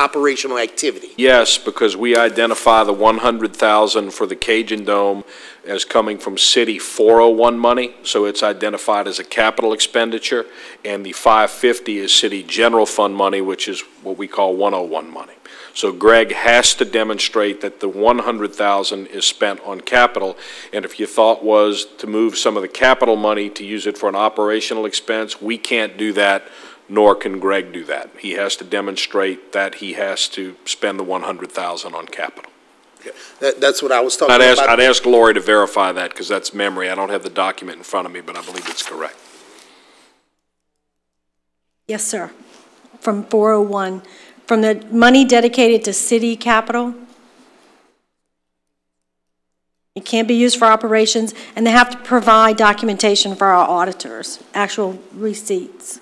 operational activity? Yes, because we identify the 100,000 for the Cajun Dome as coming from city 401 money, so it's identified as a capital expenditure, and the 550 is city general fund money, which is what we call 101 money. So Greg has to demonstrate that the 100,000 is spent on capital, and if your thought was to move some of the capital money to use it for an operational expense, we can't do that, nor can Greg do that. He has to demonstrate that he has to spend the 100,000 on capital. That's what I was talking about. I'd ask Lori to verify that, because that's memory. I don't have the document in front of me, but I believe it's correct. Yes, sir. From 401. From the money dedicated to city capital, it can't be used for operations, and they have to provide documentation for our auditors, actual receipts,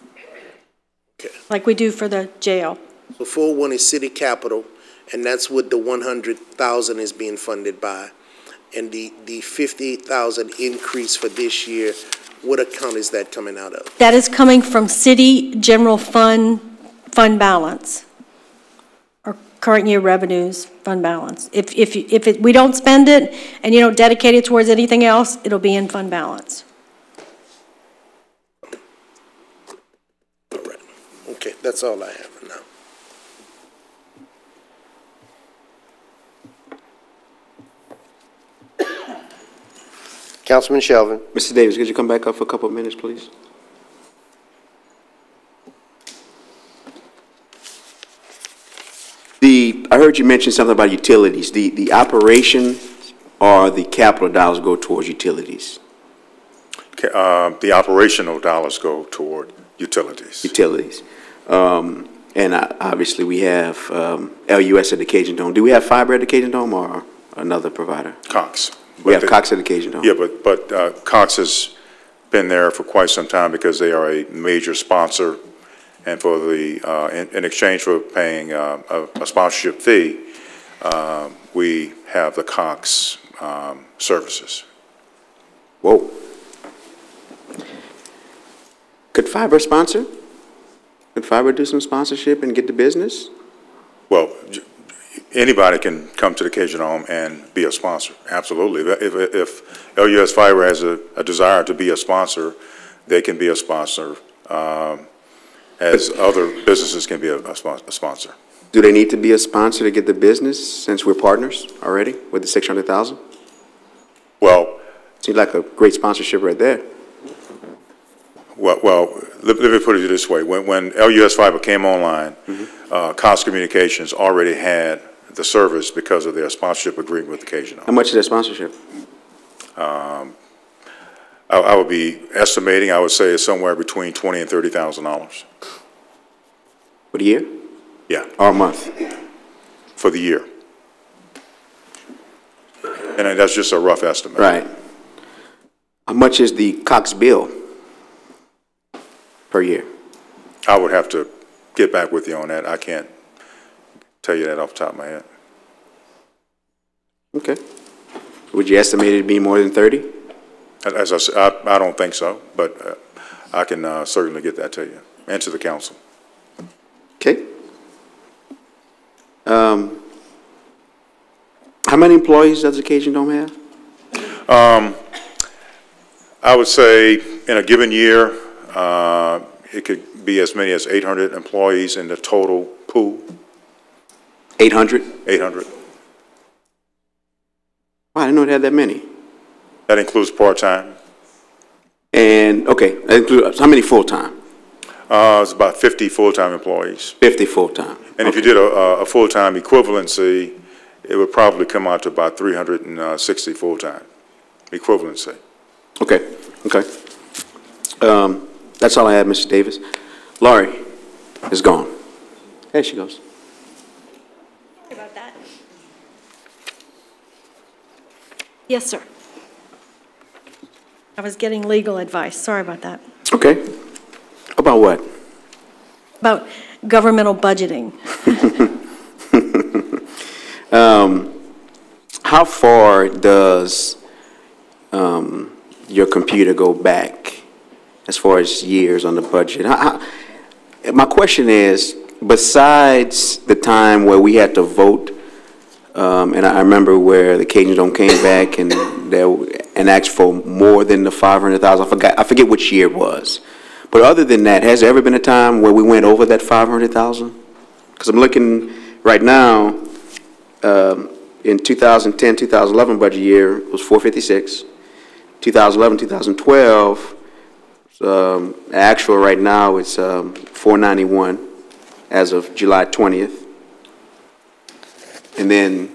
like we do for the jail. So 401 is city capital, and that's what the 100,000 is being funded by. And the 50,000 increase for this year, what account is that coming out of? That is coming from city general fund balance. Current year revenues, fund balance. If we don't spend it and you don't dedicate it towards anything else, it'll be in fund balance. All right. Okay, that's all I have for now. Councilman Shelvin. Mr. Davis, could you come back up for a couple of minutes, please? I heard you mention something about utilities. The operation or the capital dollars go towards utilities? The operational dollars go toward utilities. Utilities. And obviously we have LUS at the Cajun Dome. Do we have fiber at the Cajun Dome or another provider? Cox. We have Cox at the Cajun Dome. Yeah, but Cox has been there for quite some time because they are a major sponsor. And for the, in exchange for paying a sponsorship fee, we have the Cox services. Whoa. Could fiber sponsor? Could fiber do some sponsorship and get the business? Well, anybody can come to the Cajun Dome and be a sponsor, absolutely. If LUS Fiber has a desire to be a sponsor, they can be a sponsor. As other businesses can be a sponsor. Do they need to be a sponsor to get the business since we're partners already with the 600,000? Well, seems like a great sponsorship right there. Well, let me put it this way. When LUS Fiber came online, Cox Communications already had the service because of their sponsorship agreement with the Cajun. How much is their sponsorship? I would be estimating, I would say it's somewhere between $20,000 and $30,000. For the year? Yeah. Or a month? For the year. And that's just a rough estimate. Right. How much is the Cox bill per year? I would have to get back with you on that. I can't tell you that off the top of my head. Okay. Would you estimate it to be more than 30? As I said, I don't think so, but I can certainly get that to you and to the council. Okay. How many employees does the Cajun Dome have? I would say in a given year, it could be as many as 800 employees in the total pool. 800? 800. Wow, I didn't know it had that many. That includes part-time. And, okay, that includes, how many full-time? It's about 50 full-time employees. 50 full-time. And okay. If you did a full-time equivalency, it would probably come out to about 360 full-time equivalency. Okay, okay. That's all I have, Mr. Davis. Laurie is gone. There she goes. Sorry about that. Yes, sir. I was getting legal advice. Sorry about that. Okay. About what? About governmental budgeting. How far does your computer go back as far as years on the budget? My question is, besides the time where we had to vote, and I remember where the Cajun Dome came back and asked for more than the 500,000. I forget which year it was. But other than that, has there ever been a time where we went over that 500,000? Because I'm looking right now, in 2010, 2011 budget year, it was 456. 2011, 2012, actual right now, it's 491 as of July 20th. And then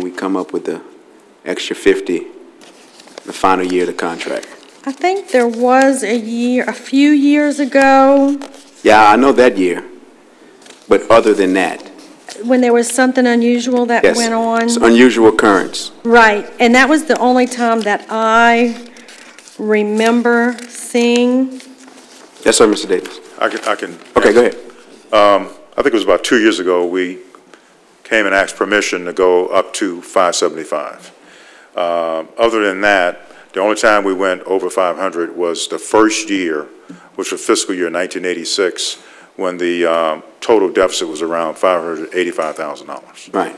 we come up with the extra 50, the final year of the contract. I think there was a few years ago. Yeah, I know that year, but other than that. When there was something unusual that went on. Yes, it's unusual occurrence. Right, and that was the only time that I remember seeing. Yes, sir, Mr. Davis. I can. Okay, go ahead. I think it was about 2 years ago, we came and asked permission to go up to 575. Other than that, the only time we went over 500 was the first year, which was fiscal year 1986, when the total deficit was around $585,000. Right.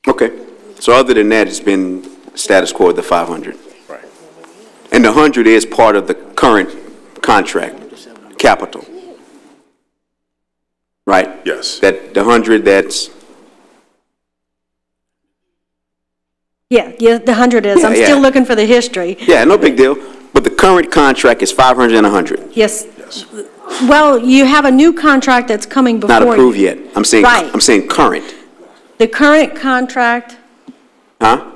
Okay. So other than that, it's been status quo at the 500. Right. And the 100 is part of the current contract, capital. Right? Yes. That the 100 that's... Yeah, the 100 is. Yeah, I'm still looking for the history. Yeah, no big deal. But the current contract is 500 and 100. Yes. Yes. Well, you have a new contract that's coming before you. Not approved yet. I'm saying, Right. I'm saying current. The current contract, Huh?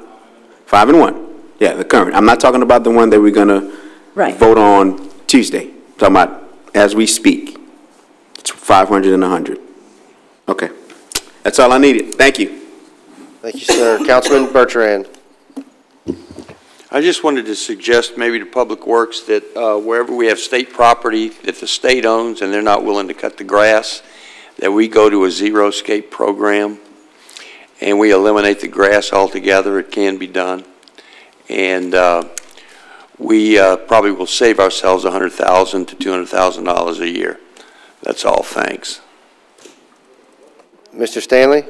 5 and 1. Yeah, the current. I'm not talking about the one that we're going to right. vote on Tuesday. I'm talking about as we speak. It's 500 and 100. Okay. That's all I needed. Thank you. Thank you, sir. Councilman Bertrand. I just wanted to suggest maybe to Public Works that wherever we have state property that the state owns and they're not willing to cut the grass, that we go to a zero-scape program and we eliminate the grass altogether. It can be done. And we probably will save ourselves $100,000 to $200,000 a year. That's all. Thanks. Mr. Stanley?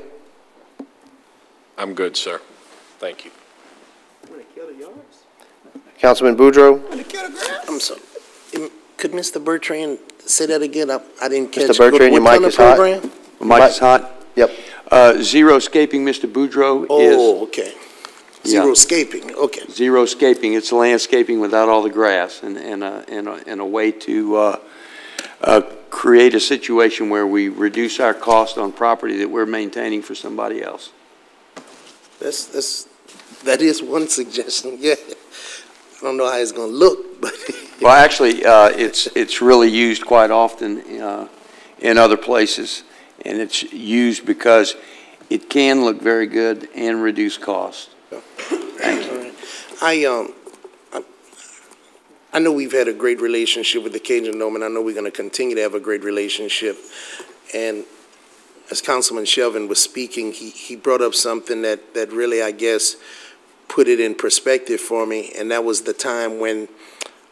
I'm good, sir. Thank you. Councilman Boudreaux? I'm sorry. Could Mr. Bertrand say that again? I didn't catch. Mr. Bertrand, your mic is hot. Mike is hot? Yep. Zero-scaping, Mr. Boudreaux, is... Oh, okay. Zero-scaping, okay. Zero-scaping, it's landscaping without all the grass, and a way to create a situation where we reduce our cost on property that we're maintaining for somebody else. That is one suggestion, yeah. I don't know how it's going to look, but... Well, actually, it's really used quite often in other places, and it's used because it can look very good and reduce cost. Thank you. I know we've had a great relationship with the Cajun Dome, and I know we're going to continue to have a great relationship. And as Councilman Shelvin was speaking, he brought up something that really, I guess, put it in perspective for me, and that was the time when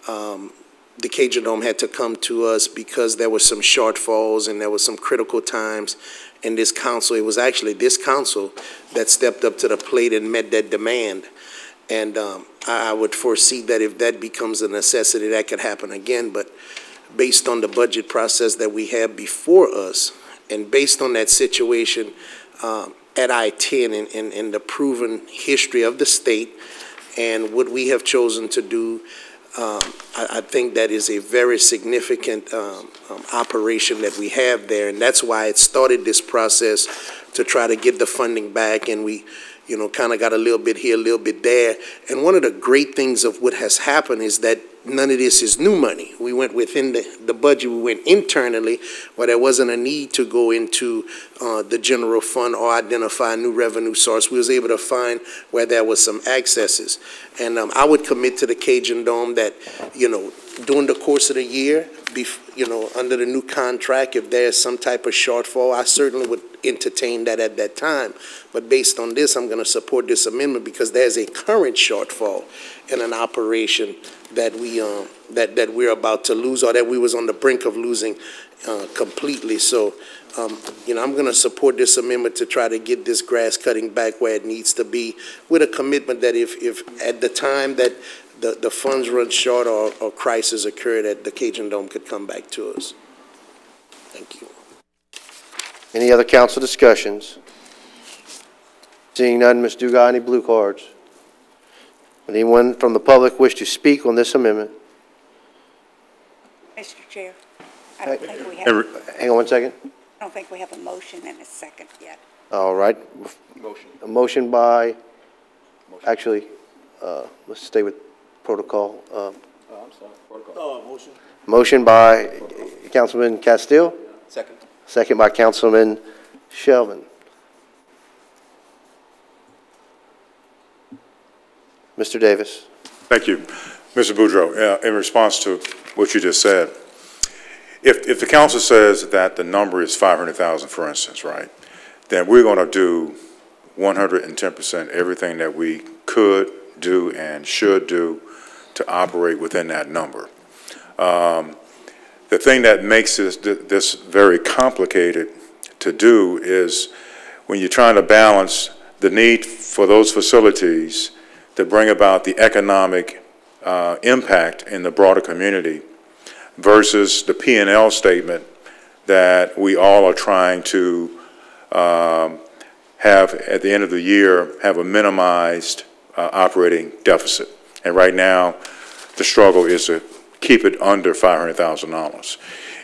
the Cajun Dome had to come to us because there were some shortfalls and there were some critical times in this council. It was actually this council that stepped up to the plate and met that demand. And I would foresee that if that becomes a necessity, that could happen again. But based on the budget process that we have before us, and based on that situation at I-10 and the proven history of the state and what we have chosen to do, I think that is a very significant operation that we have there. And that's why it started this process to try to get the funding back. And we, kind of got a little bit here, a little bit there. And one of the great things of what has happened is that none of this is new money. We went within the budget, we went internally, where there wasn't a need to go into the general fund or identify a new revenue source. We was able to find where there was some accesses. And I would commit to the Cajun Dome that, during the course of the year, under the new contract, if there's some type of shortfall, I certainly would entertain that at that time. But based on this, I'm going to support this amendment because there's a current shortfall in an operation that we're about to lose, or that we was on the brink of losing completely. So, I'm going to support this amendment to try to get this grass cutting back where it needs to be, with a commitment that if at the time that the funds run short or crisis occur, that the Cajun Dome could come back to us. Thank you. Any other council discussions? Seeing none, Ms. Dugas, any blue cards? Anyone from the public wish to speak on this amendment? Mr. Chair, I don't think we have, Hang on one second. I don't think we have a motion and a second yet. All right. Motion. A motion by, actually, let's stay with protocol. I'm sorry, protocol. Motion. Motion by Councilman Castile. Second. Second by Councilman Shelvin. Mr. Davis. Thank you. Mr. Boudreau, in response to what you just said, if the council says that the number is 500,000, for instance, right, then we're going to do 110% everything that we could do and should do to operate within that number. The thing that makes this very complicated to do is when you're trying to balance the need for those facilities to bring about the economic impact in the broader community versus the P&L statement that we all are trying to have at the end of the year, have a minimized operating deficit. And right now, the struggle is to keep it under $500,000.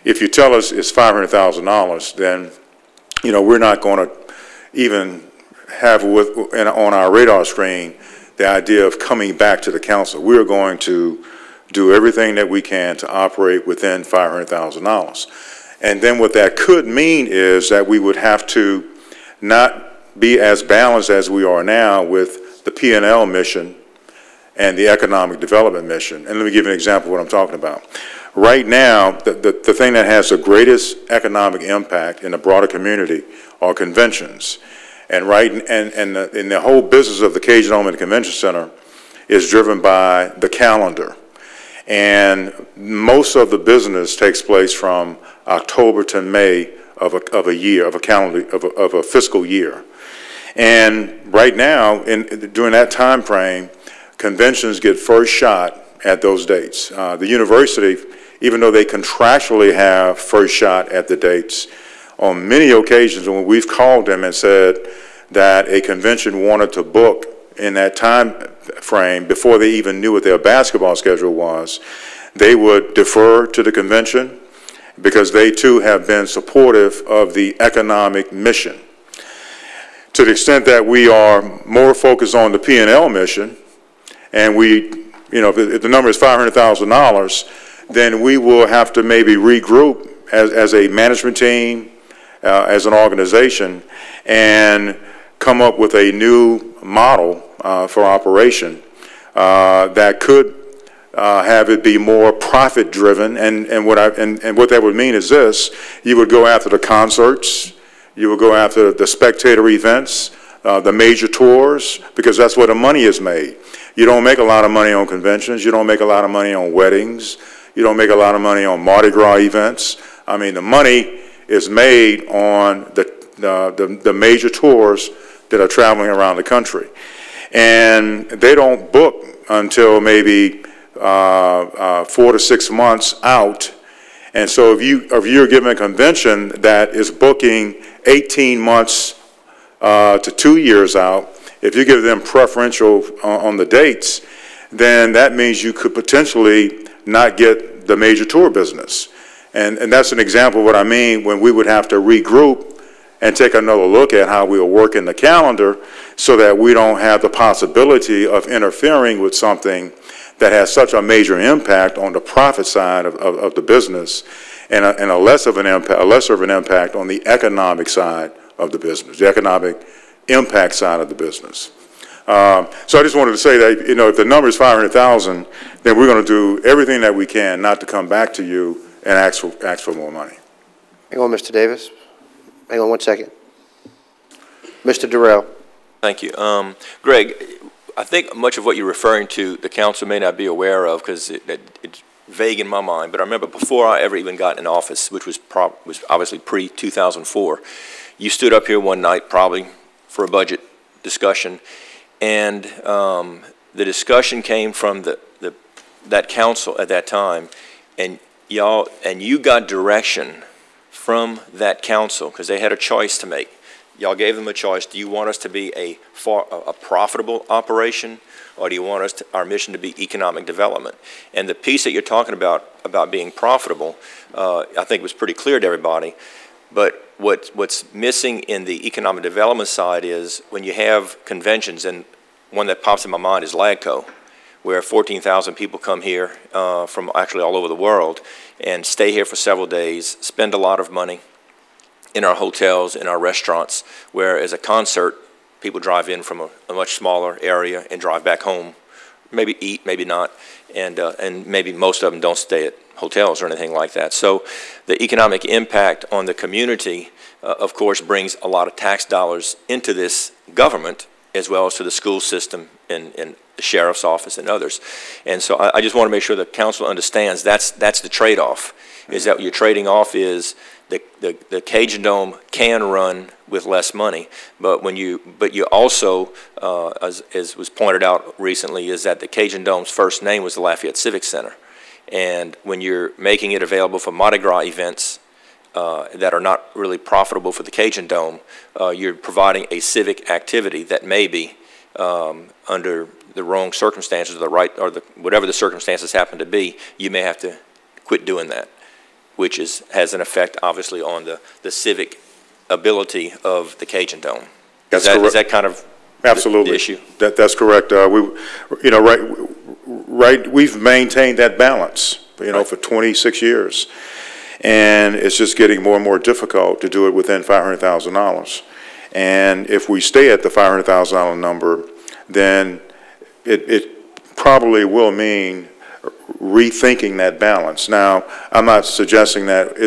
If you tell us it's $500,000, then, we're not going to even have on our radar screen the idea of coming back to the council. We're going to do everything that we can to operate within $500,000. And then what that could mean is that we would have to not be as balanced as we are now with the P&L mission and the economic development mission. And let me give you an example of what I'm talking about. Right now, the thing that has the greatest economic impact in the broader community are conventions. And the whole business of the Cajun Dome and the Convention Center is driven by the calendar. And most of the business takes place from October to May of a year, of a fiscal year. And right now, during that time frame, conventions get first shot at those dates. The university, even though they contractually have first shot at the dates, on many occasions when we've called them and said that a convention wanted to book in that time frame before they even knew what their basketball schedule was, they would defer to the convention because they too have been supportive of the economic mission. To the extent that we are more focused on the P&L mission, and if the number is $500,000, then we will have to maybe regroup as a management team, as an organization, and come up with a new model for operation that could have it be more profit driven. And what that would mean is this: you would go after the concerts, you would go after the spectator events, the major tours, because that's where the money is made. You don't make a lot of money on conventions. You don't make a lot of money on weddings. You don't make a lot of money on Mardi Gras events. I mean, the money is made on the major tours that are traveling around the country. And they don't book until maybe 4 to 6 months out. And so if you're given a convention that is booking 18 months to 2 years out, if you give them preferential on the dates, then that means you could potentially not get the major tour business. And that's an example of what I mean when we would have to regroup and take another look at how we'll work in the calendar so that we don't have the possibility of interfering with something that has such a major impact on the profit side of the business and a lesser of an impact on the economic side of the business, the economic impact side of the business. So I just wanted to say that, if the number is 500,000, then we're going to do everything that we can not to come back to you and ask for more money. Hang on, Mr. Davis. Hang on one second. Mr. Durel. Thank you. Greg, I think much of what you're referring to, the council may not be aware of because it's vague in my mind, but I remember before I ever even got in office, which was obviously pre-2004, you stood up here one night probably for a budget discussion, and the discussion came from that council at that time, and you got direction from that council because they had a choice to make. Y'all gave them a choice. Do you want us to be a profitable operation, or do you want our mission to be economic development? And the piece that you're talking about being profitable, I think was pretty clear to everybody. But what's missing in the economic development side is when you have conventions, and one that pops in my mind is LAGCO, where 14,000 people come here from actually all over the world and stay here for several days, spend a lot of money in our hotels, in our restaurants, whereas a concert, people drive in from a much smaller area and drive back home, maybe eat, maybe not, and maybe most of them don't stay at hotels or anything like that. So the economic impact on the community, of course, brings a lot of tax dollars into this government, as well as to the school system and the sheriff's office and others. And so I just want to make sure the council understands that's the trade-off, is that what you're trading off is the Cajun Dome can run with less money, but you also, as was pointed out recently, is that the Cajun Dome's first name was the Lafayette Civic Center. And when you're making it available for Mardi Gras events that are not really profitable for the Cajun Dome, you're providing a civic activity that may be under the wrong circumstances, or whatever the circumstances happen to be, you may have to quit doing that, which has an effect, obviously, on the civic ability of the Cajun Dome. Is that kind of absolutely the issue? That's correct. We've maintained that balance, for 26 years, and it's just getting more and more difficult to do it within $500,000. And if we stay at the $500,000 number, then it probably will mean rethinking that balance. Now, I'm not suggesting that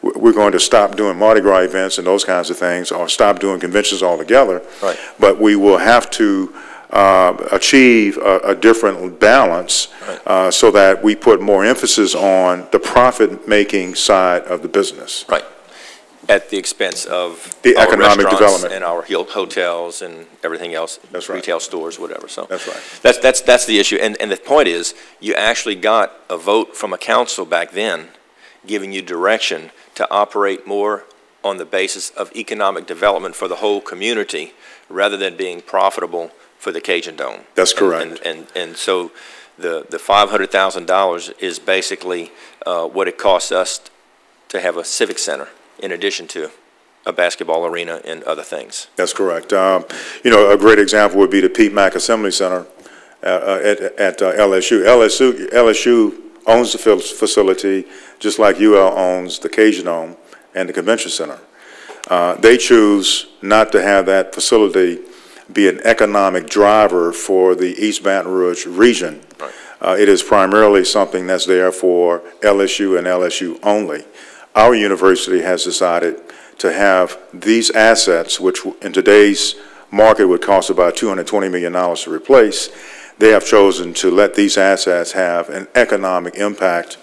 we're going to stop doing Mardi Gras events and those kinds of things, or stop doing conventions altogether. Right. But we will have to achieve a different balance, right, so that we put more emphasis on the profit-making side of the business. Right. At the expense of the our economic restaurants development and our hotels and everything else, That's right. retail stores, whatever. So that's right. That's the issue. And the point is, you actually got a vote from a council back then giving you direction to operate more on the basis of economic development for the whole community rather than being profitable for the Cajun Dome. That's correct. And so the $500,000 is basically what it costs us to have a civic center, in addition to a basketball arena and other things. That's correct. A great example would be the Pete Mack Assembly Center at LSU. LSU owns the facility, just like UL owns the Cajun Dome and the Convention Center. They choose not to have that facility be an economic driver for the East Baton Rouge region. Right. It is primarily something that's there for LSU and LSU only. Our university has decided to have these assets, which in today's market would cost about $220 million to replace. They have chosen to let these assets have an economic impact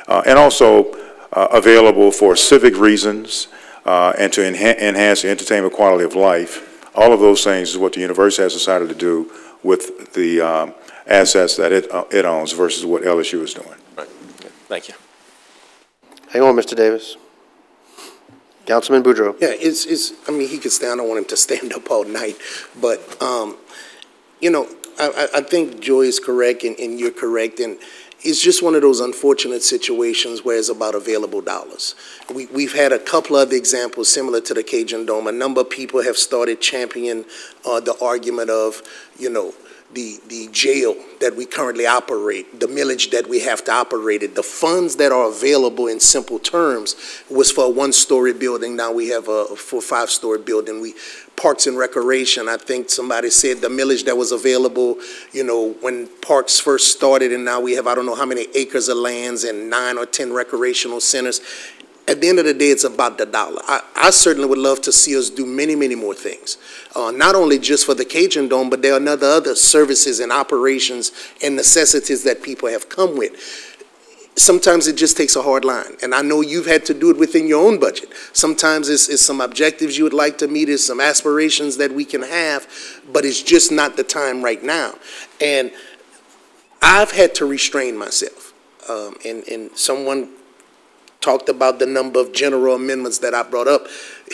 and also available for civic reasons and to enhance the entertainment quality of life. All of those things is what the university has decided to do with the assets that it owns versus what LSU is doing. Right. Okay. Thank you. Hang on, Mr. Davis. Councilman Boudreaux. Yeah, I mean, he could stay. I don't want him to stand up all night. But, I think Joy is correct and you're correct. And it's just one of those unfortunate situations where it's about available dollars. We've had a couple other examples similar to the Cajun Dome. A number of people have started championing the argument of, the jail that we currently operate, the millage that we have to operate it, the funds that are available in simple terms was for a one-story building. Now we have a 4 or 5-story building. We Parks and Recreation. I think somebody said the millage that was available, you know, when parks first started, and now we have I don't know how many acres of lands and 9 or 10 recreational centers. At the end of the day, it's about the dollar. I certainly would love to see us do many, many more things, not only just for the Cajun Dome, but there are other services and operations and necessities that people have come with. Sometimes it just takes a hard line, and I know you've had to do it within your own budget. Sometimes it's some objectives you would like to meet, it's some aspirations that we can have, but it's just not the time right now. And I've had to restrain myself, and someone talked about the number of general amendments that I brought up.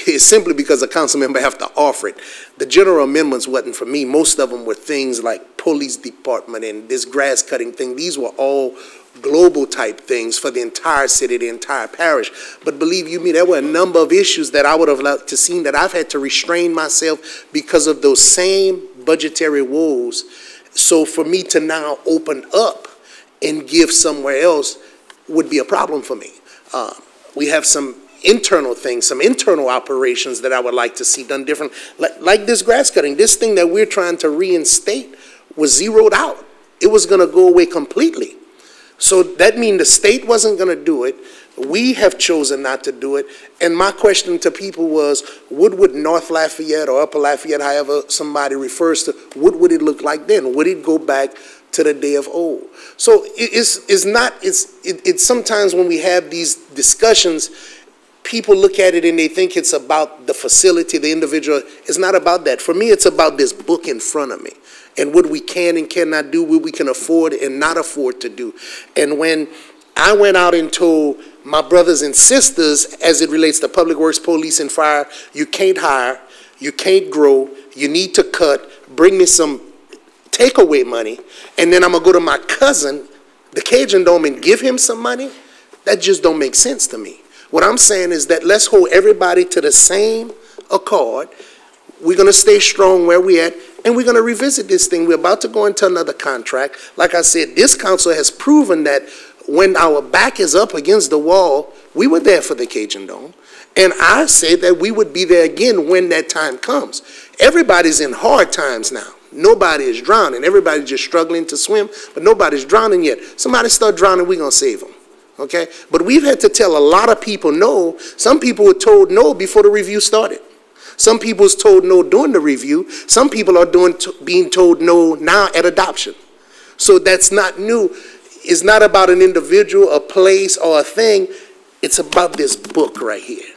It's simply because a council member have to offer it. The general amendments wasn't for me. Most of them were things like police department and this grass cutting thing. These were all global type things for the entire city, the entire parish. But believe you me, there were a number of issues that I would have liked to see that I've had to restrain myself because of those same budgetary woes. So for me to now open up and give somewhere else would be a problem for me. We have some internal things, some internal operations that I would like to see done different, like this grass cutting. This thing that we're trying to reinstate was zeroed out. It was going to go away completely. So that means the state wasn't going to do it. We have chosen not to do it. And my question to people was, what would North Lafayette or Upper Lafayette, however somebody refers to, what would it look like then? Would it go back to the day of old? So it's sometimes when we have these discussions, people look at it and they think it's about the facility, the individual. It's not about that. For me, it's about this book in front of me and what we can and cannot do, what we can afford and not afford to do. And when I went out and told my brothers and sisters, as it relates to public works, police, and fire, you can't hire, you can't grow, you need to cut, bring me some takeaway money, and then I'm going to go to my cousin, the Cajun Dome, and give him some money, that just don't make sense to me. What I'm saying is that let's hold everybody to the same accord. We're going to stay strong where we're at, and we're going to revisit this thing. We're about to go into another contract. Like I said, this council has proven that when our back is up against the wall, we were there for the Cajun Dome. And I say that we would be there again when that time comes. Everybody's in hard times now. Nobody is drowning. Everybody's just struggling to swim, but nobody's drowning yet. Somebody start drowning, we're going to save them. Okay? But we've had to tell a lot of people no. Some people were told no before the review started. Some people was told no during the review. Some people are being told no now at adoption. So that's not new. It's not about an individual, a place, or a thing. It's about this book right here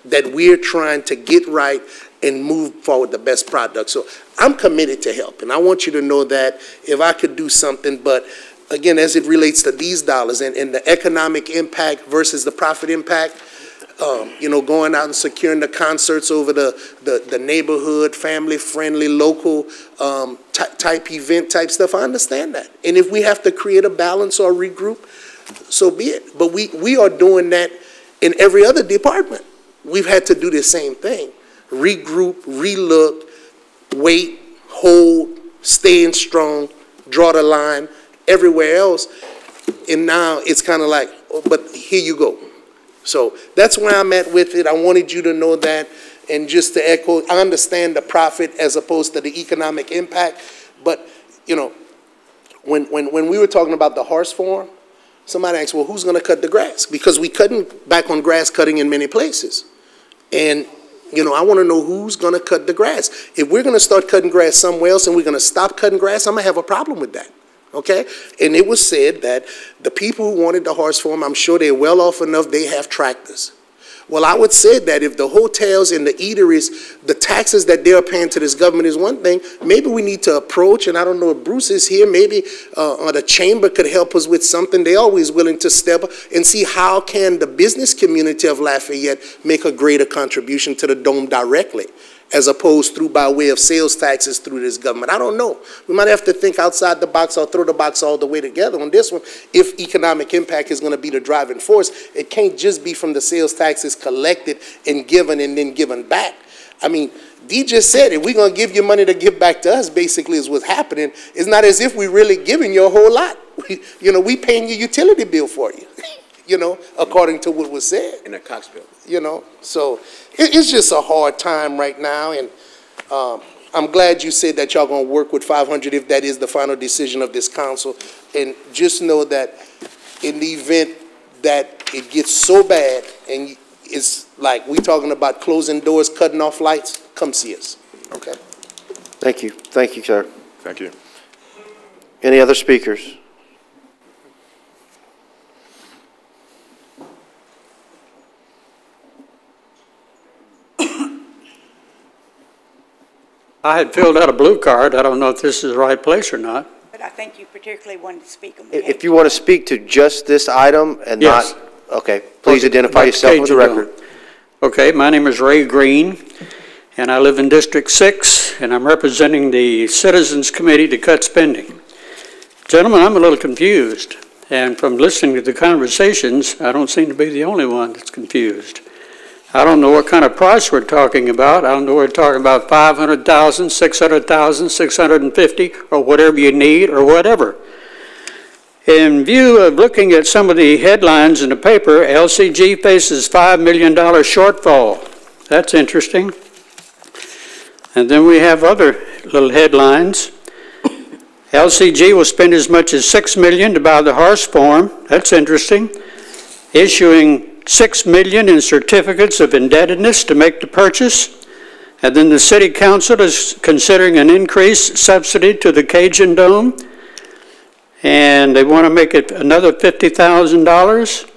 that we're trying to get right and move forward the best product. So I'm committed to help, and I want you to know that if I could do something, but again, as it relates to these dollars and the economic impact versus the profit impact, you know, going out and securing the concerts over the neighborhood, family-friendly, local type event type stuff, I understand that. And if we have to create a balance or regroup, so be it. But we are doing that in every other department. We've had to do the same thing. Regroup, relook, wait, hold, staying strong, draw the line, everywhere else. And now it's kind of like, oh, but here you go. So that's where I'm at with it. I wanted you to know that. And just to echo, I understand the profit as opposed to the economic impact. But, you know, when we were talking about the horse farm, somebody asked, well, who's going to cut the grass? Because we couldn't back on grass cutting in many places. And, you know, I want to know who's going to cut the grass. If we're going to start cutting grass somewhere else and we're going to stop cutting grass, I'm going to have a problem with that. Okay? And it was said that the people who wanted the horse farm, I'm sure they're well off enough, they have tractors. Well, I would say that if the hotels and the eateries, the taxes that they're paying to this government is one thing, maybe we need to approach, and I don't know if Bruce is here, maybe the chamber could help us with something. They're always willing to step up and see how can the business community of Lafayette make a greater contribution to the dome directly, as opposed through by way of sales taxes through this government. I don't know. We might have to think outside the box or throw the box all the way together on this one. If economic impact is going to be the driving force, it can't just be from the sales taxes collected and then given back. I mean, Dee just said it. We're going to give you money to give back to us, basically, is what's happening. It's not as if we're really giving you a whole lot. We paying your utility bill for you, according to what was said. And a Cox bill. So it's just a hard time right now, and I'm glad you said that y'all gonna work with 500 if that is the final decision of this council. And just know that in the event that it gets so bad and it's like we talking about closing doors, cutting off lights, come see us, okay? Thank you. Thank you, sir. Thank you. Any other speakers? I had filled out a blue card. I don't know if this is the right place or not. But I think you particularly wanted to speak on If you want to speak to just this item and Yes. not, okay, please identify yourself for the record. Okay, my name is Ray Green, and I live in District 6, and I'm representing the Citizens Committee to Cut Spending. Gentlemen, I'm a little confused, and from listening to the conversations, I don't seem to be the only one that's confused. I don't know what kind of price we're talking about. I don't know we're talking about 500,000, 600,000, 650, or whatever you need, or whatever. In view of looking at some of the headlines in the paper, LCG faces $5 million shortfall. That's interesting. And then we have other little headlines. LCG will spend as much as $6 million to buy the horse farm. That's interesting. Issuing $6 million in certificates of indebtedness to make the purchase. And then the City Council is considering an increased subsidy to the Cajun Dome. And they want to make it another $50,000.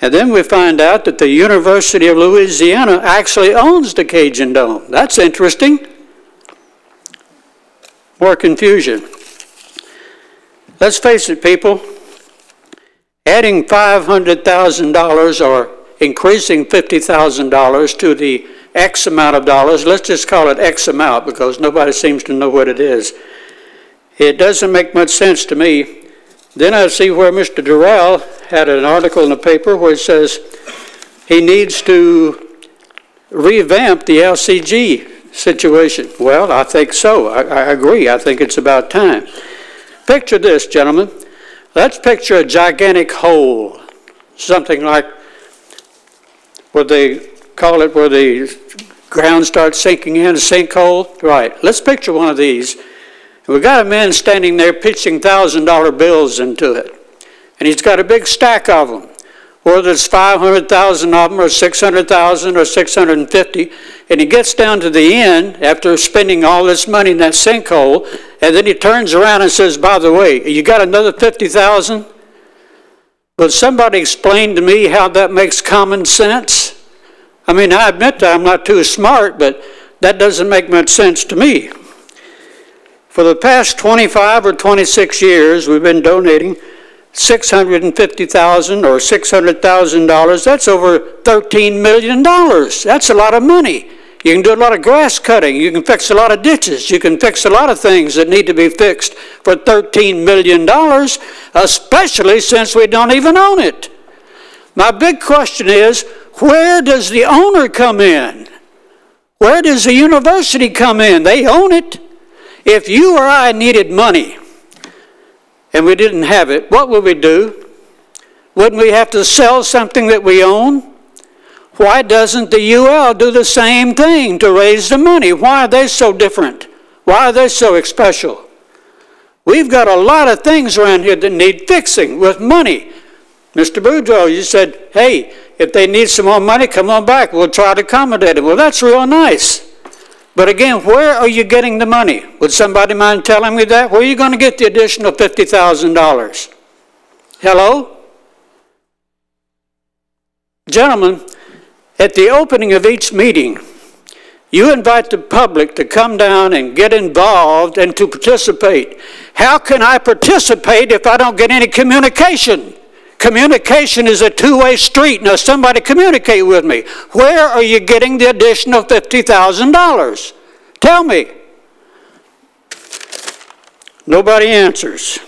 And then we find out that the University of Louisiana actually owns the Cajun Dome. That's interesting. More confusion. Let's face it, people. Adding $500,000 or increasing $50,000 to the X amount of dollars, let's just call it X amount because nobody seems to know what it is. It doesn't make much sense to me. Then I see where Mr. Durel had an article in the paper where it says he needs to revamp the LCG situation. Well, I think so. I agree. I think it's about time. Picture this, gentlemen. Let's picture a gigantic hole, something like what they call it where the ground starts sinking in, a sinkhole. Right. Let's picture one of these. And we've got a man standing there pitching $1,000 bills into it. And he's got a big stack of them. Whether it's 500,000 of them or 600,000 or 650. And he gets down to the end after spending all this money in that sinkhole. And then he turns around and says, by the way, you got another 50,000? Will somebody explain to me how that makes common sense? I mean, I admit that I'm not too smart, but that doesn't make much sense to me. For the past 25 or 26 years, we've been donating $650,000 or $600,000. That's over $13 million. That's a lot of money. You can do a lot of grass cutting. You can fix a lot of ditches. You can fix a lot of things that need to be fixed for $13 million, especially since we don't even own it. My big question is, where does the owner come in? Where does the university come in? They own it. If you or I needed money and we didn't have it, what would we do? Wouldn't we have to sell something that we own? Why doesn't the UL do the same thing to raise the money? Why are they so different? Why are they so special? We've got a lot of things around here that need fixing with money. Mr. Boudreaux, you said, hey, if they need some more money, come on back. We'll try to accommodate them. Well, that's real nice. But again, where are you getting the money? Would somebody mind telling me that? Where are you going to get the additional $50,000? Hello? Gentlemen, at the opening of each meeting, you invite the public to come down and get involved and to participate. How can I participate if I don't get any communication? Communication is a two-way street. Now somebody communicate with me. Where are you getting the additional $50,000? Tell me. Nobody answers.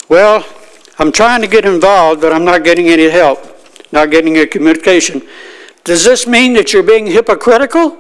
Well, I'm trying to get involved, but I'm not getting any help, not getting any communication. Does this mean that you're being hypocritical?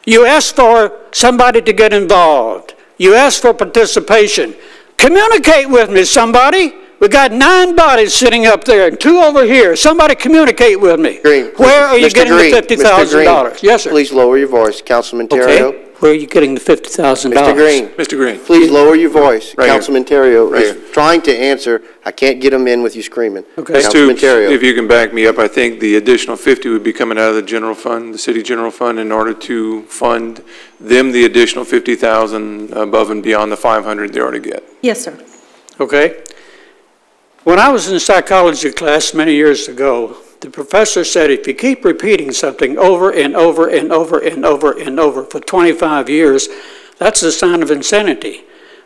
You ask for somebody to get involved. You ask for participation. Communicate with me, somebody. We got 9 bodies sitting up there and 2 over here. Somebody communicate with me. Green. Where are you Mr. getting Green, the Mr. Green, $50,000? Yes, sir. Please lower your voice. Councilman Terrio. Okay. Where are you getting the $50,000? Mr. Green. Mr. Green. Please lower your voice. Right Councilman Terrio Right is trying to answer. I can't get him in with you screaming. Okay. Councilman Terrio. If you can back me up, I think the additional 50 would be coming out of the general fund, the city general fund, in order to fund them the additional 50,000 above and beyond the 500 they already get. Yes, sir. Okay. When I was in psychology class many years ago, the professor said if you keep repeating something over and over and over and over and over for 25 years, that's a sign of insanity.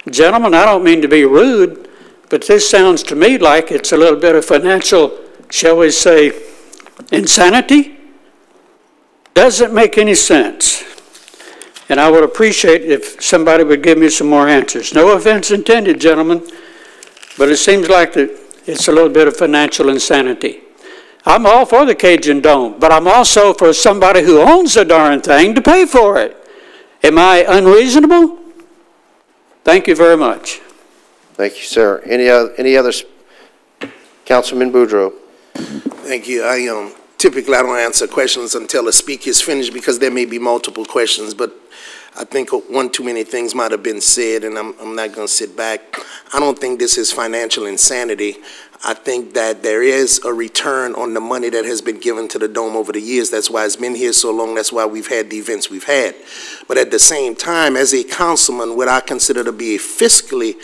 Gentlemen, I don't mean to be rude, but this sounds to me like it's a little bit of financial, shall we say, insanity. Doesn't make any sense. And I would appreciate if somebody would give me some more answers. No offense intended, gentlemen, but it seems like that it's a little bit of financial insanity. I'm all for the Cajun Dome, but I'm also for somebody who owns the darn thing to pay for it. Am I unreasonable? Thank you very much. Thank you, sir. Any other? Councilman Boudreaux. Thank you. Typically I don't answer questions until a speaker is finished because there may be multiple questions, but I think one too many things might have been said, and I'm not going to sit back. I don't think this is financial insanity. I think that there is a return on the money that has been given to the Dome over the years. That's why it's been here so long. That's why we've had the events we've had. But at the same time, as a councilman, what I consider to be a fiscally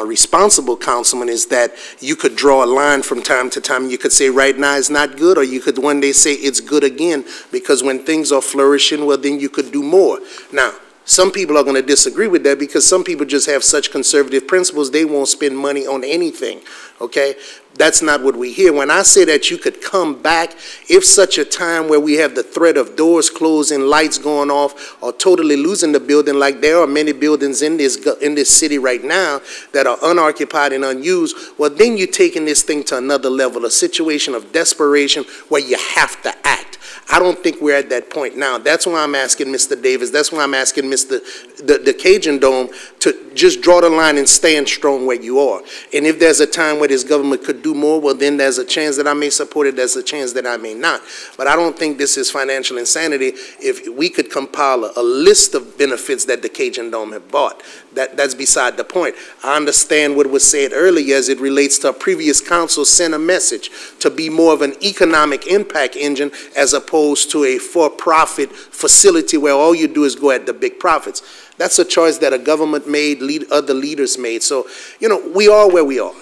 responsible councilman is that you could draw a line from time to time. You could say right now it's not good, or you could one day say it's good again, because when things are flourishing, well, then you could do more. Now, some people are going to disagree with that because some people just have such conservative principles, they won't spend money on anything, okay? That's not what we hear. When I say that you could come back, if such a time where we have the threat of doors closing, lights going off, or totally losing the building, like there are many buildings in this city right now that are unoccupied and unused, well, then you're taking this thing to another level, a situation of desperation where you have to act. I don't think we're at that point now. That's why I'm asking Mr. Davis, that's why I'm asking the Cajun Dome to just draw the line and stand strong where you are. And if there's a time where this government could do more, well, then there's a chance that I may support it, there's a chance that I may not. But I don't think this is financial insanity if we could compile a list of benefits that the Cajun Dome have bought. That's beside the point. I understand what was said earlier as it relates to a previous council sent a message to be more of an economic impact engine as opposed to a for-profit facility where all you do is go at the big profits. That's a choice that a government made, other leaders made. So, you know, we are where we are.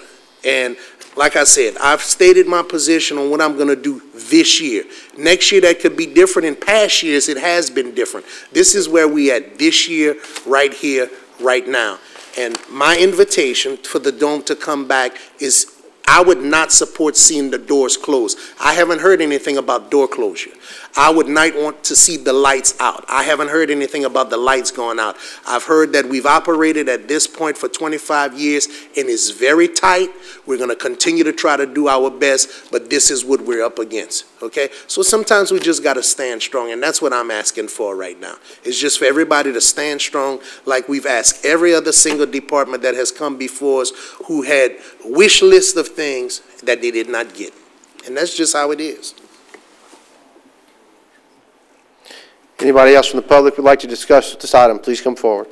And like I said, I've stated my position on what I'm going to do this year. Next year, that could be different. In past years, it has been different. This is where we at this year, right here, right now. And my invitation for the Dome to come back is I would not support seeing the doors closed. I haven't heard anything about door closure. I would not want to see the lights out. I haven't heard anything about the lights going out. I've heard that we've operated at this point for 25 years and it's very tight. We're going to continue to try to do our best, but this is what we're up against, okay? So sometimes we just got to stand strong, and that's what I'm asking for right now. It's just for everybody to stand strong like we've asked every other single department that has come before us who had wish lists of things that they did not get. And that's just how it is. Anybody else from the public would like to discuss this item, please come forward.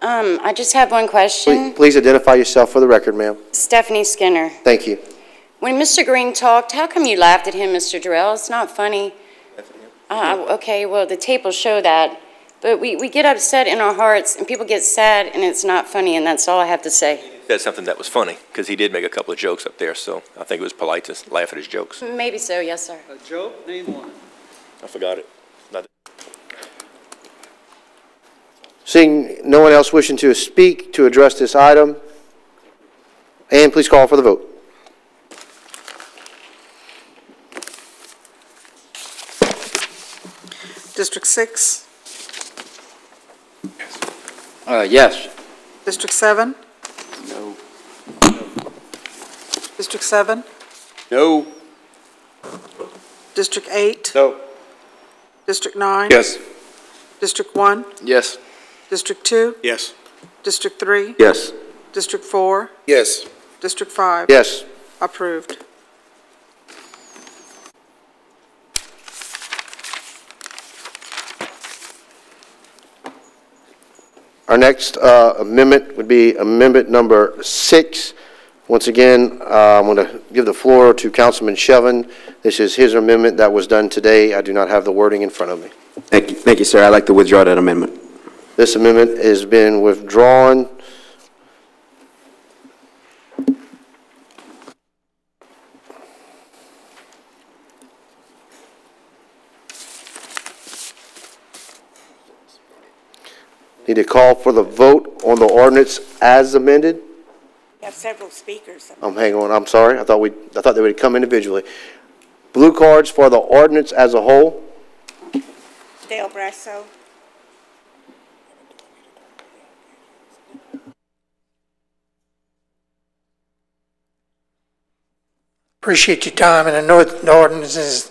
I just have one question. Please identify yourself for the record, ma'am. Stephanie Skinner. Thank you. When Mr. Green talked, how come you laughed at him, Mr. Durel? It's not funny. Okay, well, the tape will show that. But we get upset in our hearts, and people get sad, and it's not funny, and that's all I have to say. That's something that was funny, because he did make a couple of jokes up there, so I think it was polite to laugh at his jokes. Maybe so, yes, sir. A joke? Name one. I forgot it. Seeing no one else wishing to speak to address this item, and please call for the vote. District 6? Yes. District 7? No. District 7? No. District 8? No. District 9? Yes. District 1? Yes. District 2? Yes. District 3? Yes. District 4? Yes. District 5? Yes. Approved. Our next amendment would be amendment number 6. Once again, I'm going to give the floor to Councilman Shevin. This is his amendment that was done today. I do not have the wording in front of me. Thank you, sir. I'd like to withdraw that amendment. This amendment has been withdrawn. Need to call for the vote on the ordinance as amended. You have several speakers. Hang on, I'm sorry. I thought they would come individually. Blue cards for the ordinance as a whole. Dale Brasso. Appreciate your time, and I know the ordinance has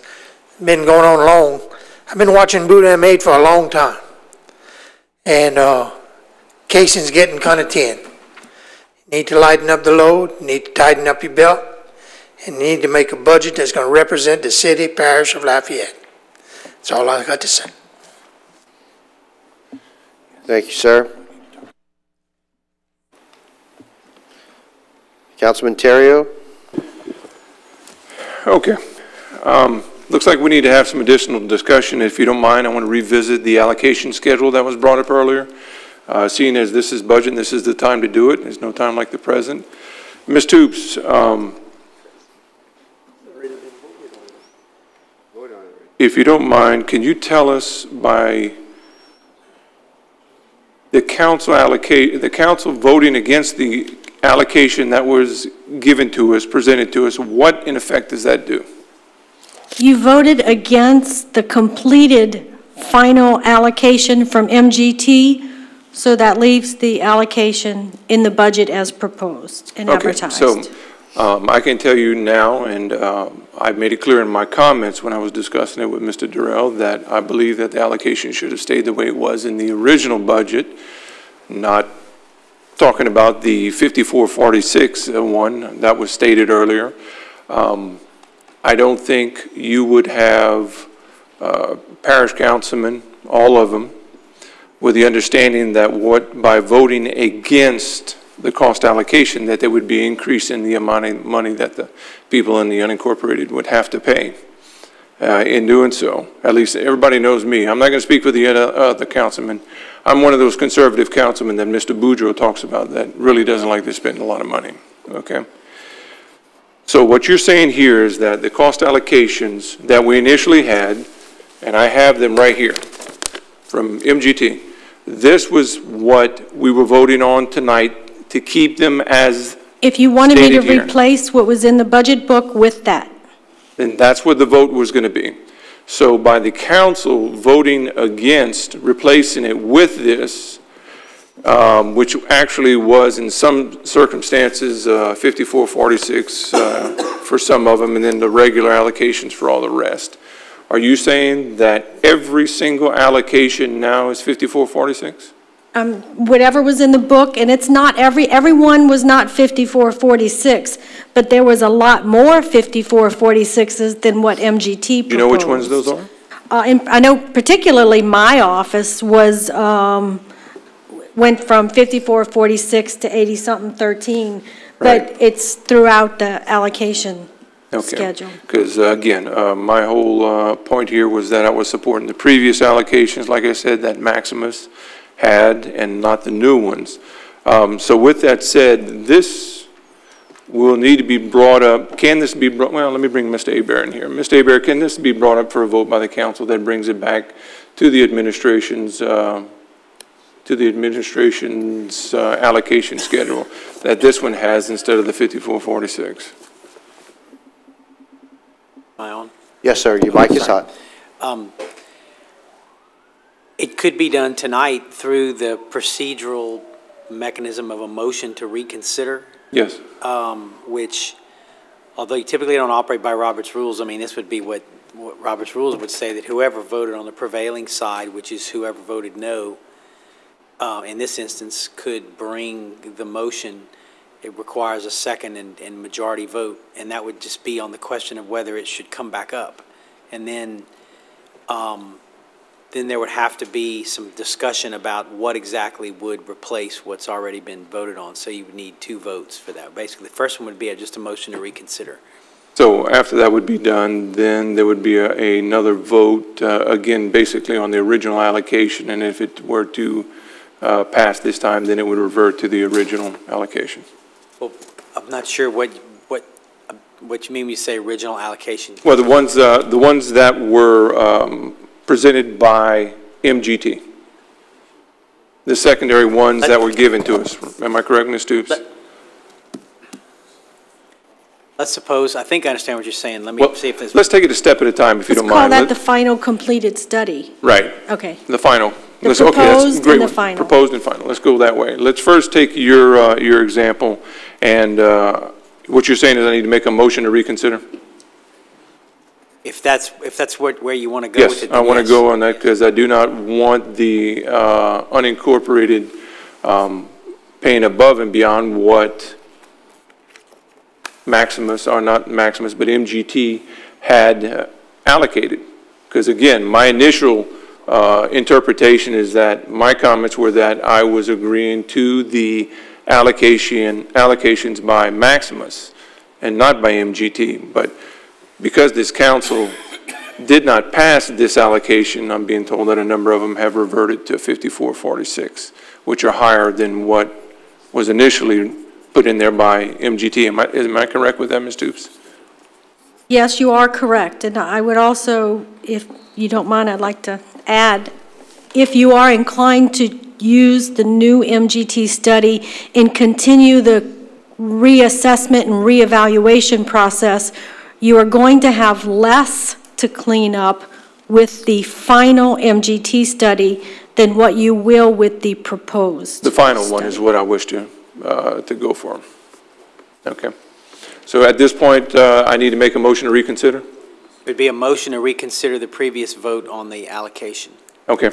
been going on long. I've been watching Buddha and Maid for a long time. And casing's getting kind of thin. You need to lighten up the load, you need to tighten up your belt, and you need to make a budget that's going to represent the city, parish of Lafayette. That's all I got to say. Thank you, sir. Councilman Terrio. Okay. Looks like we need to have some additional discussion. If you don't mind, I want to revisit the allocation schedule that was brought up earlier. Seeing as this is budget and this is the time to do it, there's no time like the present. Ms. Toops, if you don't mind, can you tell us by the council voting against the allocation that was given to us, presented to us, what in effect does that do? You voted against the completed final allocation from MGT, so that leaves the allocation in the budget as proposed and advertised. So I can tell you now, and I made it clear in my comments when I was discussing it with Mr. Durel, that I believe that the allocation should have stayed the way it was in the original budget, not talking about the 5446 one that was stated earlier. I don't think you would have parish councilmen, all of them, with the understanding that by voting against the cost allocation, that there would be increase in the amount of money that the people in the unincorporated would have to pay. In doing so, at least everybody knows me. I'm not going to speak for the other councilmen. I'm one of those conservative councilmen that Mr. Boudreau talks about that really doesn't like to spend a lot of money, okay? So what you're saying here is that the cost allocations that we initially had, and I have them right here from MGT, this was what we were voting on tonight to keep them as if you wanted me to here. replace what was in the budget book with that. Then that's what the vote was going to be. So by the council voting against replacing it with this, which actually was in some circumstances 5446 for some of them, and then the regular allocations for all the rest. Are you saying that every single allocation now is 5446? Whatever was in the book, and it's not everyone was not 5446, but there was a lot more 5446s than what MGT proposed. Do you know which ones those are? I know particularly my office was went from 5446 to 80-something 13, but it's throughout the allocation schedule. Because again, my whole point here was that I was supporting the previous allocations, like I said, that Maximus had, and not the new ones. So with that said, this will need to be brought up. Can this be brought, well, let me bring Mr. Hebert in here. Mr. Hebert, can this be brought up for a vote by the council that brings it back to the administration's allocation schedule that this one has instead of the 5446? Am I on? Yes, sir. Your mic is hot. It could be done tonight through the procedural mechanism of a motion to reconsider. Yes. Which, although you typically don't operate by Robert's rules, I mean, this would be what Robert's rules would say, that whoever voted on the prevailing side, which is whoever voted no, in this instance, could bring the motion. It requires a second and majority vote, and that would just be on the question of whether it should come back up. And then there would have to be some discussion about what exactly would replace what's already been voted on. So you would need 2 votes for that. Basically, the first one would be just a motion to reconsider. So after that would be done, then there would be another vote, again, basically on the original allocation, and if it were to pass this time, then it would revert to the original allocation. Well, I'm not sure what you mean when you say original allocation. Well, the ones that were presented by MGT, the secondary ones that were given to us. Am I correct, Ms. Stoops? Let's suppose, I think I understand what you're saying. Let me see if there's... Let's take it a step at a time, if you don't mind. Let's call that the final completed study. Right. Okay. The final. The Okay, that's a great and the one. final. Proposed and final. Let's go that way. Let's first take your example, and what you're saying is I need to make a motion to reconsider? If that's where you want to go with it. Yes, I want to go on that because I do not want the unincorporated paying above and beyond what Maximus, or not Maximus, but MGT had allocated. Because again, my initial interpretation is that my comments were that I was agreeing to the allocations by Maximus and not by MGT. But because this council did not pass this allocation, I'm being told that a number of them have reverted to 5446, which are higher than what was initially put in there by MGT. Am I correct with that, Ms. Stoops? Yes, you are correct. And I would also, if you don't mind, I'd like to add, if you are inclined to use the new MGT study and continue the reassessment and reevaluation process, you are going to have less to clean up with the final MGT study than what you will with the proposed. The final study. one is what I wish to go for. Okay. So at this point, I need to make a motion to reconsider? It would be a motion to reconsider the previous vote on the allocation. Okay.